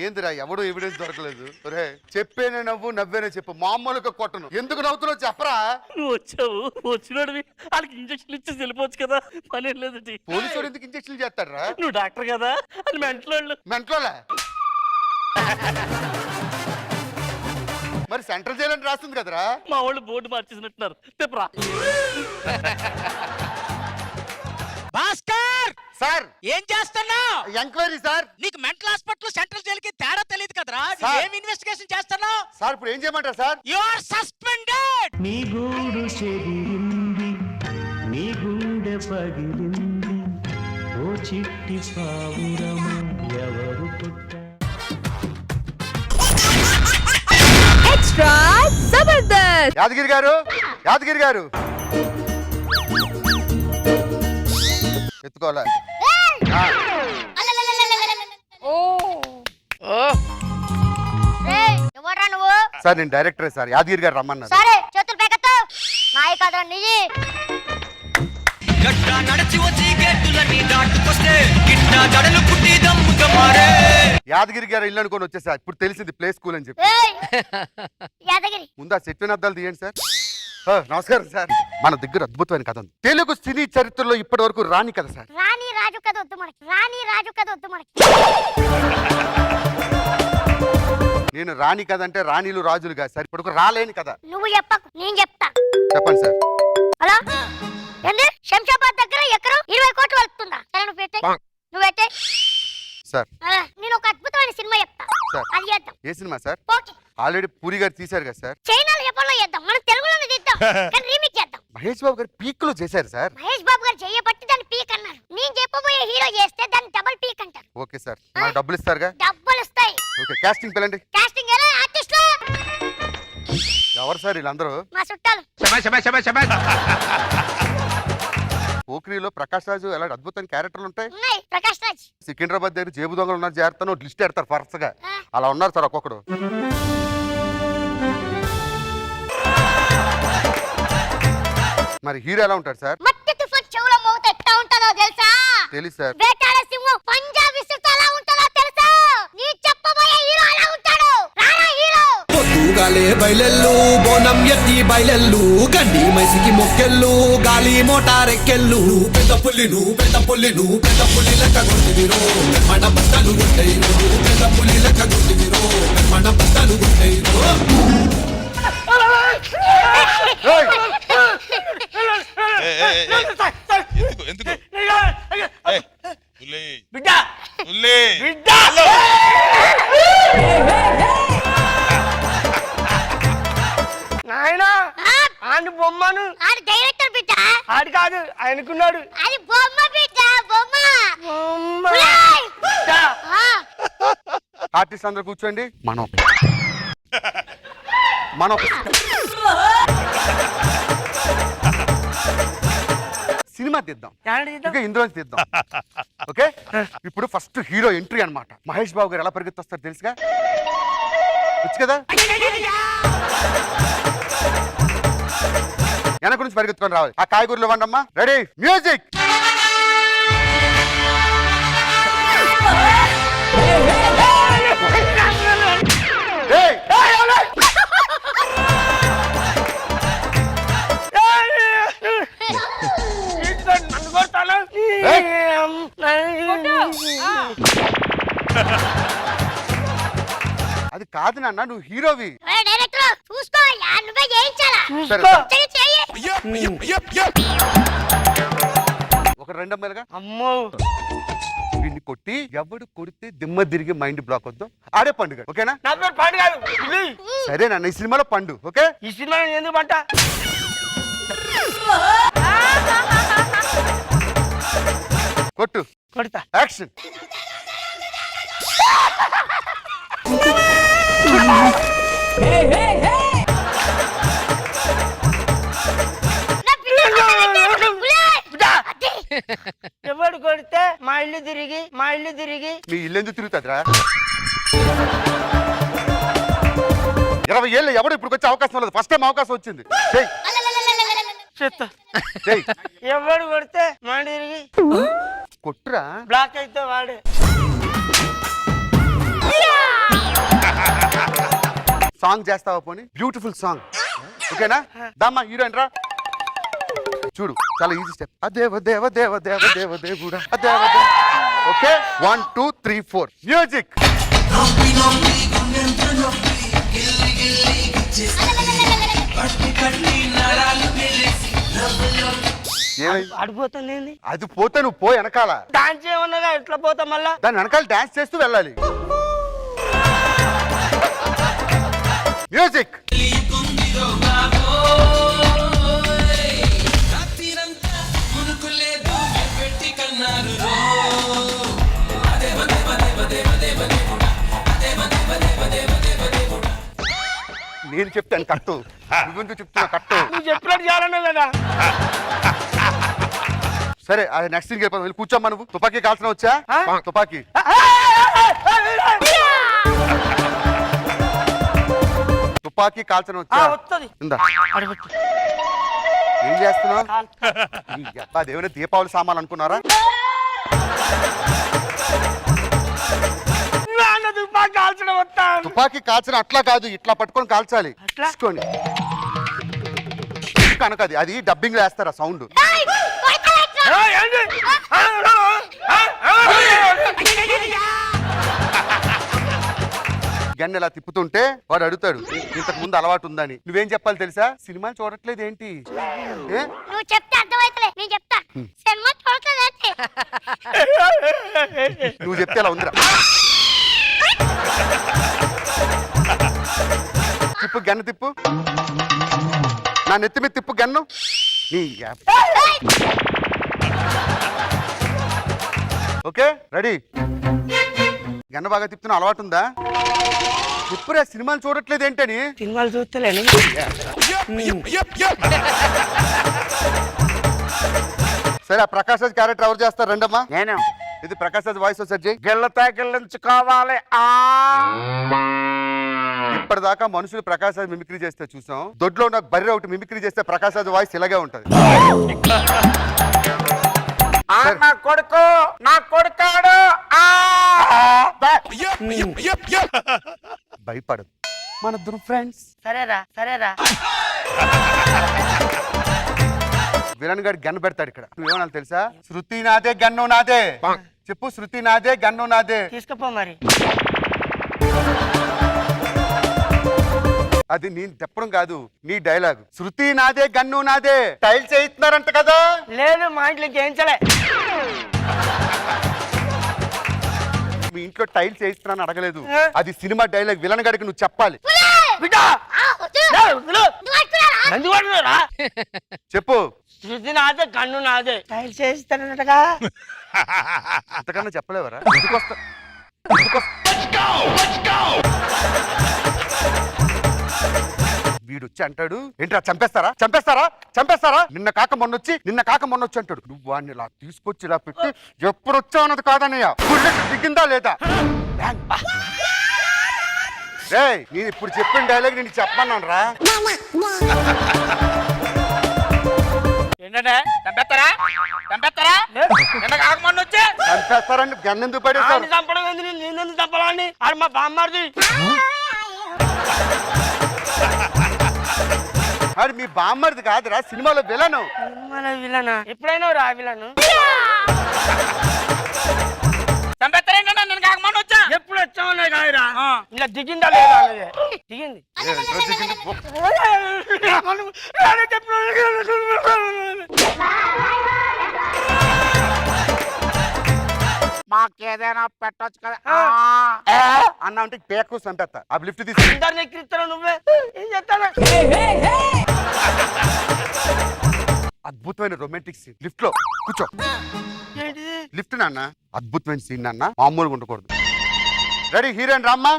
ఏందిరా ఎవడో ఎవిడెన్స్ దొరకలేదు. ఒరే చెప్పేనే నవ్వు, నవ్వేనే చెప్పు, మామూలుగా కొట్టను. ఎందుకు నవ్వుతున్నావు చెప్పరా? నువ్వు వచ్చావు, వచ్చినోడివి వాళ్ళకి ఇంజక్షన్ ఇచ్చేసి వెళ్ళిపోవచ్చు కదా, పని లేదు. పోలీసు ఎందుకు ఇంజక్షన్ చేస్తాడరా? నువ్వు డాక్టర్ కదా, అది మెంటలోళ్ళు. మెంట్లోలే మరి సెంట్రల్ జైలు అని రాస్తుంది కదరా? మా వాళ్ళు బోర్డు మార్చేసినట్టున్నారు. చెప్పరా భాస్కర్ సార్ ఏం చేస్తున్నా? Enquiry sir. నీకు మెంటల్ హాస్పిటల్ సెంట్రల్ జైలుకి తేడా తెలియదు కదరా? సార్. ఏం ఇన్వెస్టిగేషన్ చేస్తున్నావు? సార్ ఇప్పుడు ఏం చేయమంటారు సార్? You are suspended. నీ గూడు చెదిరింది, నీ గుండె పగిలింది, ఓ చిట్టి పావురము ఎవరు పుట్టారు? Extra Zabardast. యాదగిరి గారు, యాదగిరి గారు ఎత్తుకోవాలా? ఎవరా నువ్వు? సార్ నేను డైరెక్టరే సార్. యాదగిరి గారు రమ్మన్నారు. సరే చేతులు పెకతో. నాయి కాదా నీది? గడ్డ నడిచి వచ్చి గేటులని దాటుకొస్తే గిట్ట జడలు పుట్టి దమ్ముగా మారే. యాదగిరి గారు ఇల్లు అనుకొని వచ్చేసారు. ఇప్పుడు తెలిసింది ప్లే స్కూల్ అని చెప్పి. ఏయ్! యాదగిరి ముందా చెట్టు అద్దాలు తీయండి సార్. నమస్కారం సార్. మన దగ్గర అద్భుతమైన కథ ఉంది. తెలుగు సినీ చరిత్రలో ఇప్పటి వరకు రాని కథ సార్. రాణి రాజు కథ వద్దు మనకి, రాణి రాజు కథ వద్దు మనకి. నేను రాని కథ అంటే రాణిలు రాజులు కాదు సార్. ఇప్పటివరకు రాలేని కథ. నువ్వు చెప్పకు, నేను చెప్తా. చెప్పండి సార్. హలో ఏంది? శంషాబాద్ దగ్గర ఎకరం 20 కోట్లు వస్తుందా? సరే నువ్వు పెట్టే, నువ్వు పెట్టే సార్. నేను ఒక అద్భుతమైన సినిమా చెప్తా, సార్. అది చేద్దాం. ఏ cinema sir? Okay. Already Puri గారు తీశారు కదా సార్. చైనాలో ఎప్పట్లో చేద్దాం, మనం తెలుగులోనే తీద్దాం, కానీ రీమేక్ చేద్దాం. మహేష్ బాబు గారు పీక్ లో చేశారు సార్. మహేష్ బాబు గారు చేయబట్టి దాన్ని పీక్ అన్నారు. నేను చెప్పబోయే హీరో చేస్తే దాన్ని డబుల్ పీక్ అంటారు. Okay sir. నాకు డబ్బులు ఇస్తారుగా? డబ్బులు వస్తాయి. Okay casting పిల్లండి. కాస్టింగ్ ఎలా? ఆర్టిస్టులు ఎవరు సార్ వీళ్ళందరూ? మా చుట్టాలు. పోఖ్రీలో ప్రకాష్ రాజు ఎలాంటి అద్భుతమైన క్యారెక్టర్లు ఉంటాయి. ఉన్నాయి. ప్రకాష్ రాజ్, సికింద్రాబాద్ దగ్గర జేబు దొంగలు ఉన్నారు, జాగ్రత్త లిస్ట్ పెడతారు వరుసగా. అలా ఉన్నారు సార్ ఒక్కొక్కడు. మరి హీరో ఎలా ఉంటాడు సార్? మట్టి తుఫాన్ చెవుల మోత ఎట్లా ఉంటుందో తెలుసా? తెలుసు సార్. వేటాడ సింహం పంజాబ్ విసురుతో ఎలా ఉంటుందో తెలుసా? నీ చెప్పబోయే హీరో అలా ఉంటాడు. రారా హీరో. పొద్దుగాలే బయలెల్లు, బోనం ఎత్తి బయలెల్లు, గండి మైసికి మొక్కెళ్ళు, గాలి మోటారెక్కెళ్ళు. పెద్ద పుల్లి నువ్వు, పెద్ద పుల్లి నువ్వు, పెద్ద పుల్లి లెక్క గుర్తివిరో, మన బట్టలు గుట్టయిరో, పెద్ద పుల్లి లెక్క గుర్తివిరో, మన బట్టలు గుట్టయిరో. నాయనా ఆడి బొమ్మను. ఆడు డైరెక్టర్ బిడ్డ. ఆడి కాదు ఆయనకున్నాడు. అది బొమ్మ బిడ్డ, బొమ్మ. ఆర్టిస్ట్ అందరూ కూర్చోండి. మనం సినిమా తీద్దాం, ఇంకా ఇందులోంచి తీద్దాం. ఓకే ఇప్పుడు ఫస్ట్ హీరో ఎంట్రీ అన్నమాట. మహేష్ బాబు గారు ఎలా పరిగెత్తొస్తారు తెలుసుగా? వచ్చు కదా? వెనక నుంచి పరిగెత్తుకొని రావాలి. ఆ కాయగూరలు ఇవ్వండమ్మా. Ready music. అది కాదు నాన్న, నువ్వు హీరోవి. డైరెక్టర్ చూసుకో, నువ్వే చేయించాలా? ఒక రెండమ్మలుగా అమ్మో వీడిని కొట్టి ఎవడు కొడితే దిమ్మ తిరిగి మైండ్ బ్లాక్ వద్దు. ఆడే పండుగ. ఓకేనా? నా పేరు పండు కాదు. సరే నాన్న, ఈ సినిమాలో పండు. ఓకే ఈ సినిమా ఎందుకు పంట? యాక్షన్. ఎవడు కొడితే మా ఇల్లు తిరిగి మీ ఇల్లు ఎందుకు తిరుగుతుందిరా? 20 ఏళ్ళు ఎవడు ఇప్పుడు వచ్చే అవకాశం లేదు. ఫస్ట్ టైం అవకాశం వచ్చింది. చెయ్. చెయ్. ఎవడు కొడితే మా ఇల్లు తిరిగి కొట్టురా. బ్లాక్ అయితే వాడే. సాంగ్ చేస్తావా పోనీ? Beautiful song. ఓకేనా? దమ్మా హీరోయిన్ రా. చూడు చాలా ఈజీ స్టెప్. అదేవ దేవ దేవ దేవ దేవ దేవుడా అదేవ దేవ. Okay 1 2 3 4 music. అడిపోతుంది. అది పోతే నువ్వు పో వెనకాల. డాన్స్ ఏమన్నా ఎట్లా పోతా మళ్ళా? దాని వెనకాల డాన్స్ చేస్తూ వెళ్ళాలి. మ్యూజిక్. నేను చెప్తాను కట్టు, నువ్వు చెప్తున్నా కట్టు. నువ్వు చెప్పినట్టు చేయాలన్నా కదా. సరే అది నెక్స్ట్ థింగ్ వెళ్ళిపోతాం. వెళ్ళి కూర్చోమ్మా. నువ్వు తుపాకీ కాల్సిన వచ్చా? తుపాకీ తుపాకీ కాల్చిన వచ్చా? ఇందా. ఏం చేస్తున్నావు? అదేమైనా దీపావళి సామాన్ అనుకున్నారా? తుపాకీ కాల్చిన అట్లా కాదు, ఇట్లా పట్టుకొని కాల్చాలి. తీసుకోండి. కనుక అది డబ్బింగ్ లో వేస్తారా సౌండ్? గన్ను ఇలా తిప్పుతుంటే వాడు అడుగుతాడు ఇంతకు ముందు అలవాటు ఉందని. నువ్వేం చెప్పాలి తెలుసా? సినిమాలు చూడట్లేదు ఏంటి? నువ్వు చెప్తే అర్థమైతలే, నేను చెప్తా. సినిమా చూడట్లేదు. నువ్వు చెప్తే అలా ఉందిరా. తిప్పు గన్ను తిప్పు. నా నెత్తి మీద తిప్పు గన్ను. నీ ఓకే రెడీ. గన్ను బాగా తిప్పుతున్నా అలవాటు ఉందా? తిప్పురా. సినిమాలు చూడట్లేదు ఏంటని? సినిమాలు చూస్తలేను. సరే ఆ ప్రకాష్ రాజ్ క్యారెక్టర్ ఎవరు చేస్తారు? రండమ్మా. నేను. ఇది ప్రకాష్ రాజ్ వాయిస్ వచ్చి గెల్లతా గెల్లించుకోవాలి. ఇప్పటిదాకా మనుషులు ప్రకాష్ రాజ్ మిమిక్రీ చేస్తే చూసాం. దొడ్లో ఉన్న బర్రె ఒకటి మిమిక్రీ చేస్తే ప్రకాష్ రాజ్ వాయిస్ ఇలాగే ఉంటది. నా కొడుకు నా కొడుకాడు. భయపడదు, మన ఫ్రెండ్స్. సరేరా సరేరా. విలన్ గారి గన్ను పెడతాడు ఇక్కడ. నువ్వేమన్నా తెలుసా? శృతి నాదే గన్ను నాదే. చెప్పు. శృతి నాదే గన్ను నాదే. తీసుకుపో మరి. అది నేను చెప్పడం కాదు, నీ డైలాగ్. శృతి నాదే గన్ను నాదే. టైల్స్ వేయిస్తున్నారంట కదా? లేదు, మా ఇంట్లో చేయించలే. మీ ఇంట్లో టైల్స్ వేయిస్తున్నాను అడగలేదు. అది సినిమా డైలాగ్. విలన్ గారికి నువ్వు చెప్పాలి. చెప్పు. శృతి నాదే కన్ను నాదే. టైల్స్ వేయిస్తానన్నట్టుగా. అంతకన్నా చెప్పలేవరా? వీడు వచ్చి అంటాడు ఏంట్రా చంపేస్తారా చంపేస్తారా చంపేస్తారా? నిన్న కాక మొన్నొచ్చి అంటాడు. నువ్వు వాడిని ఇలా తీసుకొచ్చి ఇలా పెట్టి ఎప్పుడు వచ్చావు అన్నది కాదన్నయ్య. బుల్లెట్ దిగిందా లేదా? రే నేను ఇప్పుడు చెప్పిన డైలాగ్ నేను చెప్పన్నాను రా. ఏంటంటే చంపేస్తారా చంపేస్తారా? నిన్న కాక మొన్న వచ్చి చంపేస్తారని గన్నెందుకు పడేస్తారు? చంపడం నేను చంపాలని అది మా బామ్మది. అది మీ బామ్మర్ది కాదురా, సినిమాలో విలను. సినిమాలో విలనా? ఎప్పుడైనా రా విలను. చంపేస్తారేంటన్నా? నేను కాక మొన్న వచ్చా. ఎప్పుడు వచ్చామన్నా కాదురా. ఇలా దిగిందా లేదా అన్నది. దిగింది. మాకేదైనా పెట్టొచ్చు కదా అన్న అంటే పేకు చంపేస్తా. ఆ లిఫ్ట్ తీసుకుంటారు. ఎక్కిస్తాను నువ్వే ఏం చేస్తాను. అద్భుతమైన రొమాంటిక్ సీన్. లిఫ్ట్ లో కూర్చో. ఏంటిది? లిఫ్ట్ నాన్న. అద్భుతమైన సీన్ నాన్న, మామూలుగా ఉండకూడదు. రెడీ హీరోయిన్ రామ్మా.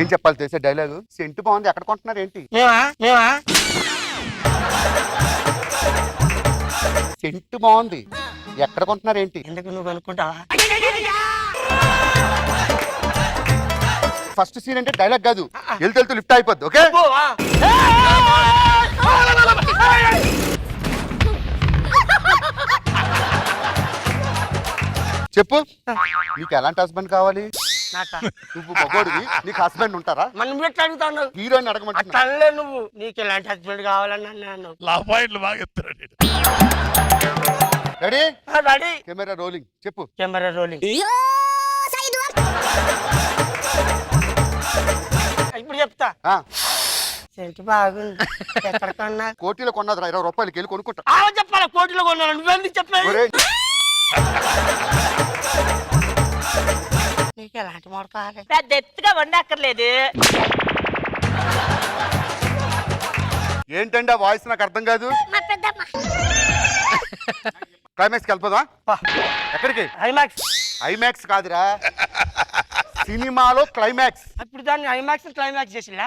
ఏం చెప్పాలి తెలిసే డైలాగు? సెంటు బాగుంది, ఎక్కడ కొంటున్నారు ఏంటి? సెంటు బాగుంది, ఎక్కడ కొంటున్నారు ఏంటి? ఎందుకు నువ్వు అనుకుంటావా? ఫస్ట్ సీన్ అంటే డైలాగ్ కాదు, వెళ్తూ లిఫ్ట్ అయిపోద్ది. ఓకే చెప్పు, నీకు ఎలాంటి హస్బెండ్ కావాలి? నువ్వు మగోడివి, నీకు హస్బెండ్ ఉంటారా? మనం ఎట్లా అడుగుతాను? హీరోయిన్ అడగమంటున్నా. తల్లే నువ్వు, నీకు ఎలాంటి హస్బెండ్ కావాలని అన్నాను. Ready ready, camera rolling. చెప్పు. Camera rolling. ఇప్పుడు చెప్తా. సెంటు బాగుంది, ఎక్కడ కొన్నా? కోటిలో కొన్నది, 20 రూపాయలకి వెళ్ళి కొనుక్కుంటా. చెప్పాలా? కోటిలో కొన్నాను, నువ్వెందుకు చెప్పావు? నీకు ఎలాంటి మూడు కావాలి? పెద్ద ఎత్తుగా వండక్కర్లేదు. ఏంటండి ఆ వాయిస్? నాకు అర్థం కాదు. క్లైమాక్స్ వెళ్ళిపోదా? ఎక్కడికి? ఐమాక్స్. ఐమాక్స్ కాదురా, సినిమాలో క్లైమాక్స్. ఇప్పుడు దాన్ని ఐమాక్స్ క్లైమాక్స్ చేసిలా?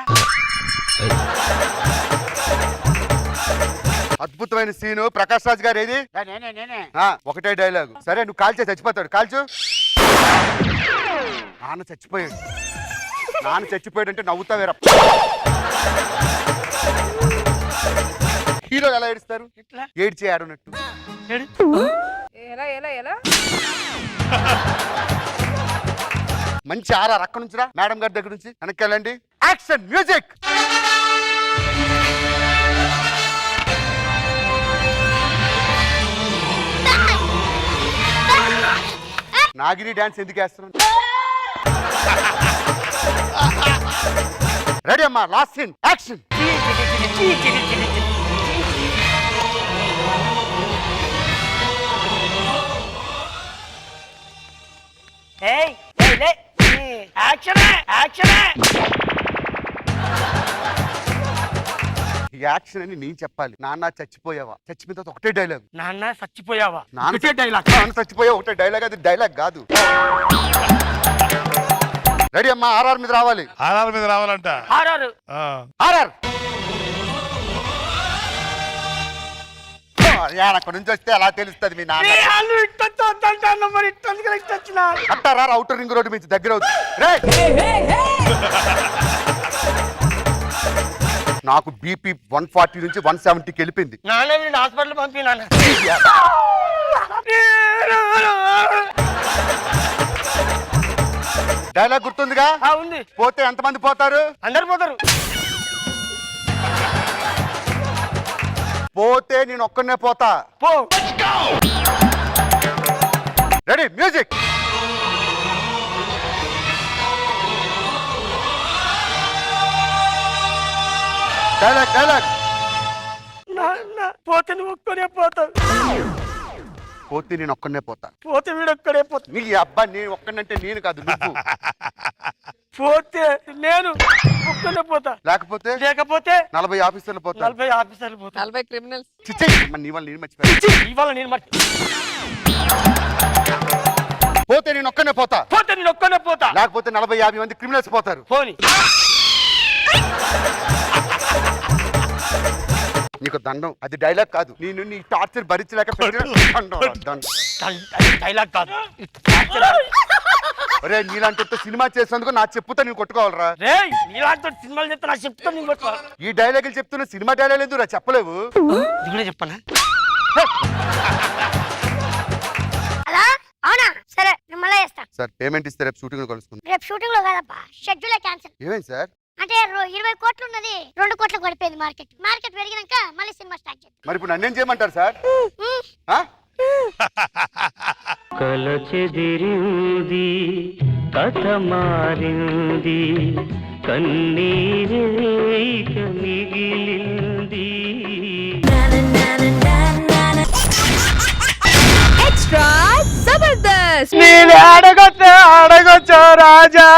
అద్భుతమైన సీను. ప్రకాష్ రాజ్ గారు ఏది? ఒకటే డైలాగు. సరే నువ్వు కాల్చే చచ్చిపోతాడు, కాల్చు. నాన్న చచ్చిపోయాడు. నాన్న చచ్చిపోయాడు అంటే నవ్వుతావేరా. హీరో ఎలా ఏడుస్తారు? ఏడ్చి ఆడున్నట్టు. మంచి ఆర్ఆర్. అక్కడ నుంచి రా, మేడం గారి దగ్గర నుంచి వెనక్కి వెళ్ళండి. Action music. నాగిని డాన్స్ ఎందుకు వేస్తున్నాను? రెడీ అమ్మా, లాస్ట్ సీన్, యాక్షన్. యాక్షన్ అని నేను చెప్పాలి. నాన్న చచ్చిపోయావా? చచ్చిపోయిన తర్వాత ఒకటే డైలాగ్. నాన్న చచ్చిపోయావా? నాన్న డైలాగ్. నాన్న చచ్చిపోయావా ఒకటే డైలాగ్, అది డైలాగ్ కాదు. రెడీ అమ్మా, ఆర్ఆర్ మీద రావాలి. ఆర్ఆర్ మీద రావాలంట. ఆర్ఆర్. ఆర్ఆర్ అక్కడ నుంచి వస్తే ఎలా తెలుస్తుంది మీ నాన్న? అంటారా? అవుటర్ రింగ్ రోడ్డు నుంచి దగ్గర అవుతుంది. నాకు బీపీ 140 నుంచి 170కి వెళ్ళిపోయింది. నాన్న హాస్పిటల్ పంపినా. డైలాగ్ గుర్తుందిగా? ఉంది. పోతే ఎంతమంది పోతారు? అందరు పోతారు. పోతే నేను ఒక్కనే పోతా. పో. Ready music. Dialogue dialogue. పోతే నువ్వు ఒక్కనే పోతావు. పోతే నేను ఒక్కనే పోతా. పోతే వీడు ఒక్కడే పోతా. నీ అబ్బా, నేను ఒక్కనంటే నేను కాదు, నువ్వు. పోతే నేను ఒక్కనే పోతా. లేకపోతే 40 ఆఫీసర్లు పోతా. 40 ఆఫీసర్లు పోతా. 40 క్రిమినల్స్. నీ వల్ల నేను మర్చిపోయా. ఇవాళ నేను పోతే నేను ఒక్కనే పోతా. పోతే నేను ఒక్కనే పోతా. లేకపోతే 40-50 మంది క్రిమినల్స్ పోతారు. పోనీ. నీకు దండం. అది డైలాగ్ కాదు, నేను నీ టార్చర్ భరించలేక డైలాగ్ కాదు. అరే నీలాంటి సినిమా చేసినందుకు నా చెప్పుతో నేను కొట్టుకోవాలరా. నీలాంటి సినిమాలు చెప్తే నా చెప్తా నేను కొట్టుకోవాలి. ఈ డైలాగులు చెప్తున్నా, సినిమా డైలాగ్ ఎందుకు రా చెప్పలేవు? ఇది కూడా చెప్పనా? అవునా? సరే నేను మళ్ళీ చేస్తా. సార్ పేమెంట్ ఇస్తే రేపు షూటింగ్ లో కలుసుకుందాం. రేపు షూటింగ్ లో కాదప్పా, షెడ్యూల్ క్యాన్సిల్. ఏమైంది సార్? అంటే 20 కోట్లు ఉన్నది 2 కోట్లకు పడిపోయింది. మార్కెట్ పెరిగినాక మళ్ళీ సినిమా స్టార్ట్ చేద్దాం. మరి ఇప్పుడు నన్నేం చేయమంటారు సార్? కలచెదిరింది కథ మారింది కన్నీరే మిగిలింది. ఎక్స్ట్రా జబర్దస్త్. నేను అడగొచ్చా రాజా,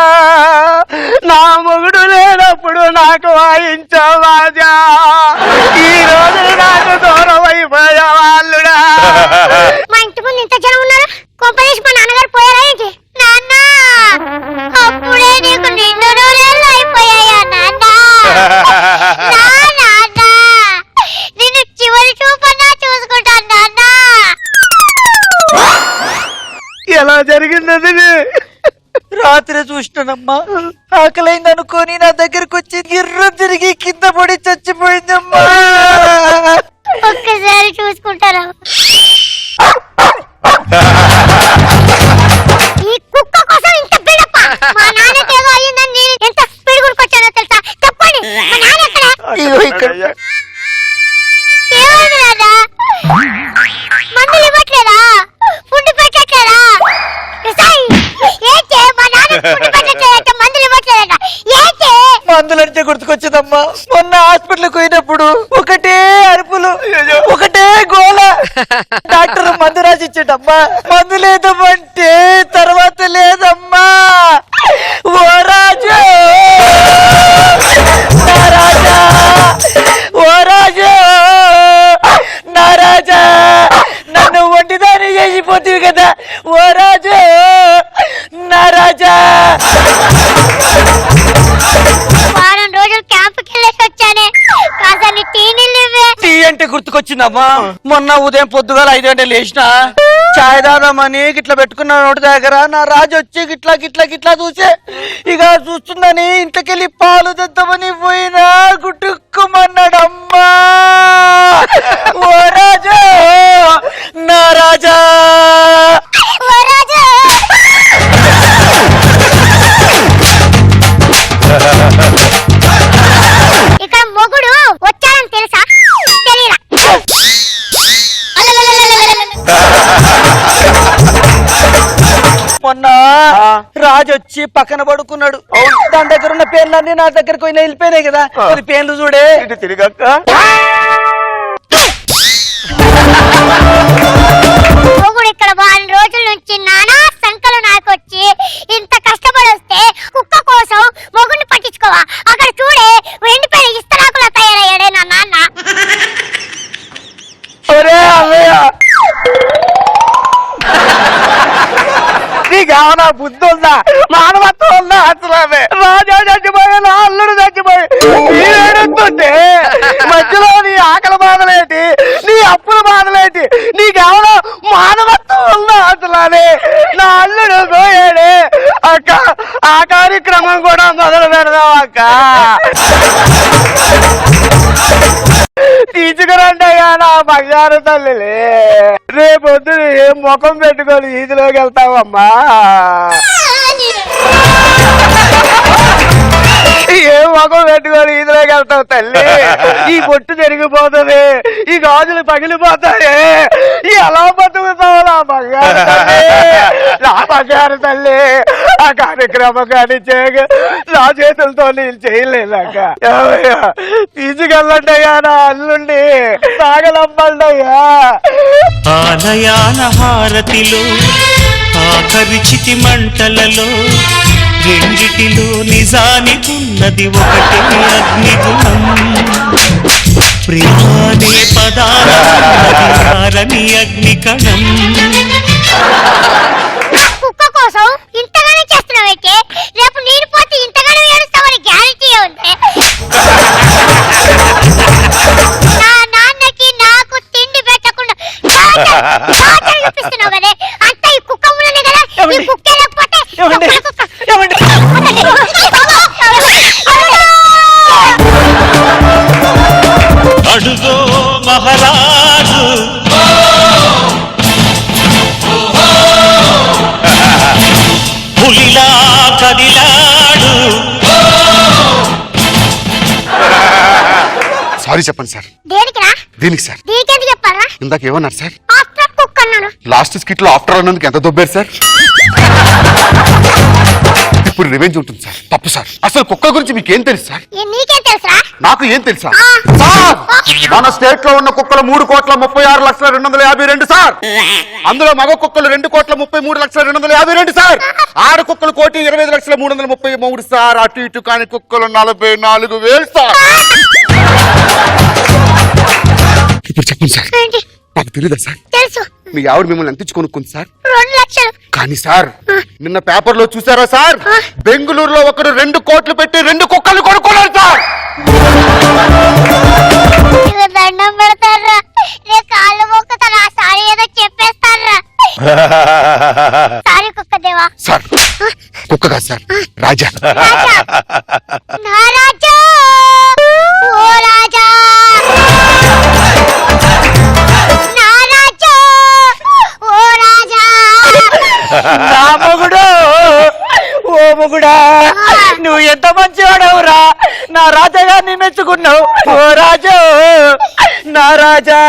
నా మొగుడు లేనప్పుడు నాకు వాయించో రాజా, ఈ రోజు నాకు దూరం అయిపోయా వాళ్ళుడా. మా ఇంటి ముందు ఇంత జనం ఉన్నారు, జరిగింది రాత్రి చూసినానమ్మా. ఆకలైంది అనుకోని నా దగ్గరకు వచ్చి గిర్ర తిరిగి కింద పడి చచ్చిపోయిందమ్మా. ఒక్కసారి చూసుకుంటారా? ఈ కుక్క కోసం ఇంత బిల్డప్. మా నాన్నకి ఏదో అయ్యిందని నేను ఎంత స్పీడ్ గురికొచ్చానో తెలుసా? చెప్పండి, మా నాన్న ఎక్కడ? ఏమైంది రాదా? మందులు ఇవ్వట్లేదా? ఫుడ్ పెట్టట్లేదా? ఏంటి మా నాన్న ఫుడ్ పెట్టట్లేదంటే మందులు ఇవ్వట్లేదట? ఏంటి? మందులంటే గుర్తుకొచ్చిందమ్మా. మొన్న హాస్పిటల్కి పోయినప్పుడు ఒకటే అరుపులు, ఒకటే గోల. డాక్టర్ మందు రాసి ఇచ్చాడమ్మా. మందు లేదమ్మంటే తర్వాత లేదమ్మా. ఓ రాజు, నా రాజా, ఓ రాజు, నా రాజా, నన్ను ఒంటిదాన్ని చేసిపోతుంది కదా. ఓ రాజు, నా రాజా. వారం రోజులు క్యాంపుకి వెళ్ళేసి వచ్చానే, కాసాన్ని టీ నీళ్ళు ఇవ్వే. టీ అంటే గుర్తుకొచ్చిందమ్మా. మొన్న ఉదయం పొద్దుగాల 5 గంటలు లేచిన చాయ్ దాదామని గిట్లా పెట్టుకున్న నోటి దగ్గర నా రాజు వచ్చి గిట్లా గిట్లా గిట్లా చూసే ఇక చూస్తుందని ఇంతకెళ్ళి పాలు తెద్దామని పోయినా గుట్టుక్కుమన్నాడమ్మా. ఓ రాజు, నా రాజా. ఇక్కడ మొగుడు వచ్చాడని తెలుసా? తెలీదా? మొన్న రాజు వచ్చి పక్కన పడుకున్నాడు. దాని దగ్గర ఉన్న పేర్లన్నీ నా దగ్గరకు వెళ్ళిపోయినాయి కదా. అది పేర్లు చూడే తిరిగక్క. మొగుడు ఇక్కడ వారం రోజుల నుంచి నానా సంకలు నాకొచ్చి ఇంత కష్టపడి వస్తే కుక్క కోసం మొగుడిని పట్టించుకోవా? అక్కడ చూడే ఎండిపోయిన ఇస్తరాకులా తయారయ్యాడే నా నాన్న. నీకేమన్నా బుద్ధి ఉందా? మానవత్వం ఉందా? అసలు రాజా చచ్చిపోయి అల్లుడు చచ్చిపోయి ఏడుతుంటే మధ్యలో నీ ఆకలి బాధలేటి, నీ అప్పుల బాధలేటి? నీకేమన్నా మానవత్వం ఉందా? అసలు నా అల్లుడు పోయాడే అక్క. ఆ కార్యక్రమం కూడా మొదలు పెడదాం అక్క. తీసుకురండి అయ్యా నా బంగారు తల్లిలే. రేపొద్దు ఏం ముఖం పెట్టుకొని ఈదిలోకి వెళ్తావమ్మా? ఏం ముఖం పెట్టుకొని ఈదిలోకి వెళ్తావు తల్లి? ఈ బొట్టు జరిగిపోతుంది, ఈ గాజులు పగిలిపోతాయి. ఎలా బతుకుతావు నా బంగారు తల్లి? నా బంగారు తల్లి, ఆ కార్యక్రమం కానీ నా చేతులతో నేను చేయలేదక్క. తీసుకెళ్ళండి అయ్యా నా అల్లుండి, సాగలమ్మండి అయ్యా. ఆలయాన హారతిలో ఆఖరి చితి మంటలలో రెండిటిలో నిజానికున్నది ఒకటే అగ్నిగుణం. ప్రేమానే పదాలని అగ్నికణం. కుక్క కోసం ఇంతగానే చేస్తున్నావైతే రేపు నేను పోతే ఇంతగానే ఏడుస్తావని గ్యారెంటీ ఉంది. నా నాన్నకి నాకు తిండి పెట్టకుండా చూపిస్తున్నావు కదే, అంత ఈ కుక్క ఉన్నది కదా. ఈ కుక్కే లేకపోతే అడుగో మహారాజు, పులిలా కదిలాడు. సారీ చెప్పండి సార్. దేనికి రా? దీనికి సార్. దీనికి ఎందుకు చెప్పారా? ఇందాక ఏమన్నారు సార్? ఆఫ్టర్ కుక్క అన్నాను. లాస్ట్ స్కిట్ లో ఆఫ్టర్ అన్నందుకు ఎంత దొబ్బారు సార్? ఇప్పుడు రివెంజ్ ఉంటుంది సార్. తప్పు సార్. అసలు కుక్క గురించి మీకేం తెలుసు సార్? నీకేం తెలుసా? నాకు ఏం తెలుసా సార్? మన స్టేట్ లో ఉన్న కుక్కలు 3,36,252 సార్. అందులో మగ కుక్కలు 2,33,252 సార్. ఆడ కుక్కలు 1,25,333 సార్. అటు ఇటు కాని కుక్కలు 44,000 సార్. ఇప్పుడు చెప్పండి సార్, నాకు తెలీదా సార్? తెలుసు. మీ ఆవిడ మిమ్మల్ని ఎంత ఇచ్చి కొనుక్కుంది సార్? 2 లక్షలు. కానీ సార్, నిన్న పేపర్ లో చూసారా సార్? బెంగళూరులో ఒకరు 2 కోట్లు పెట్టి 2 కుక్కలు కొనుక్కున్నారు సార్. దండం పెడతారా? రే కాళ్ళు మొక్కుతారా? సారీ ఏదో చెప్పేస్తారా? సారీ కుక్క కాదు సార్, రాజా. నా రాజా ఓ రాజా నా రాజా ఓ రాజా నా మొగుడు ఓ మొగుడా నువ్వు ఎంత మంచివాడవురా నా రాజాగారిని మెచ్చుకున్నావు ఓ రాజు నా రాజా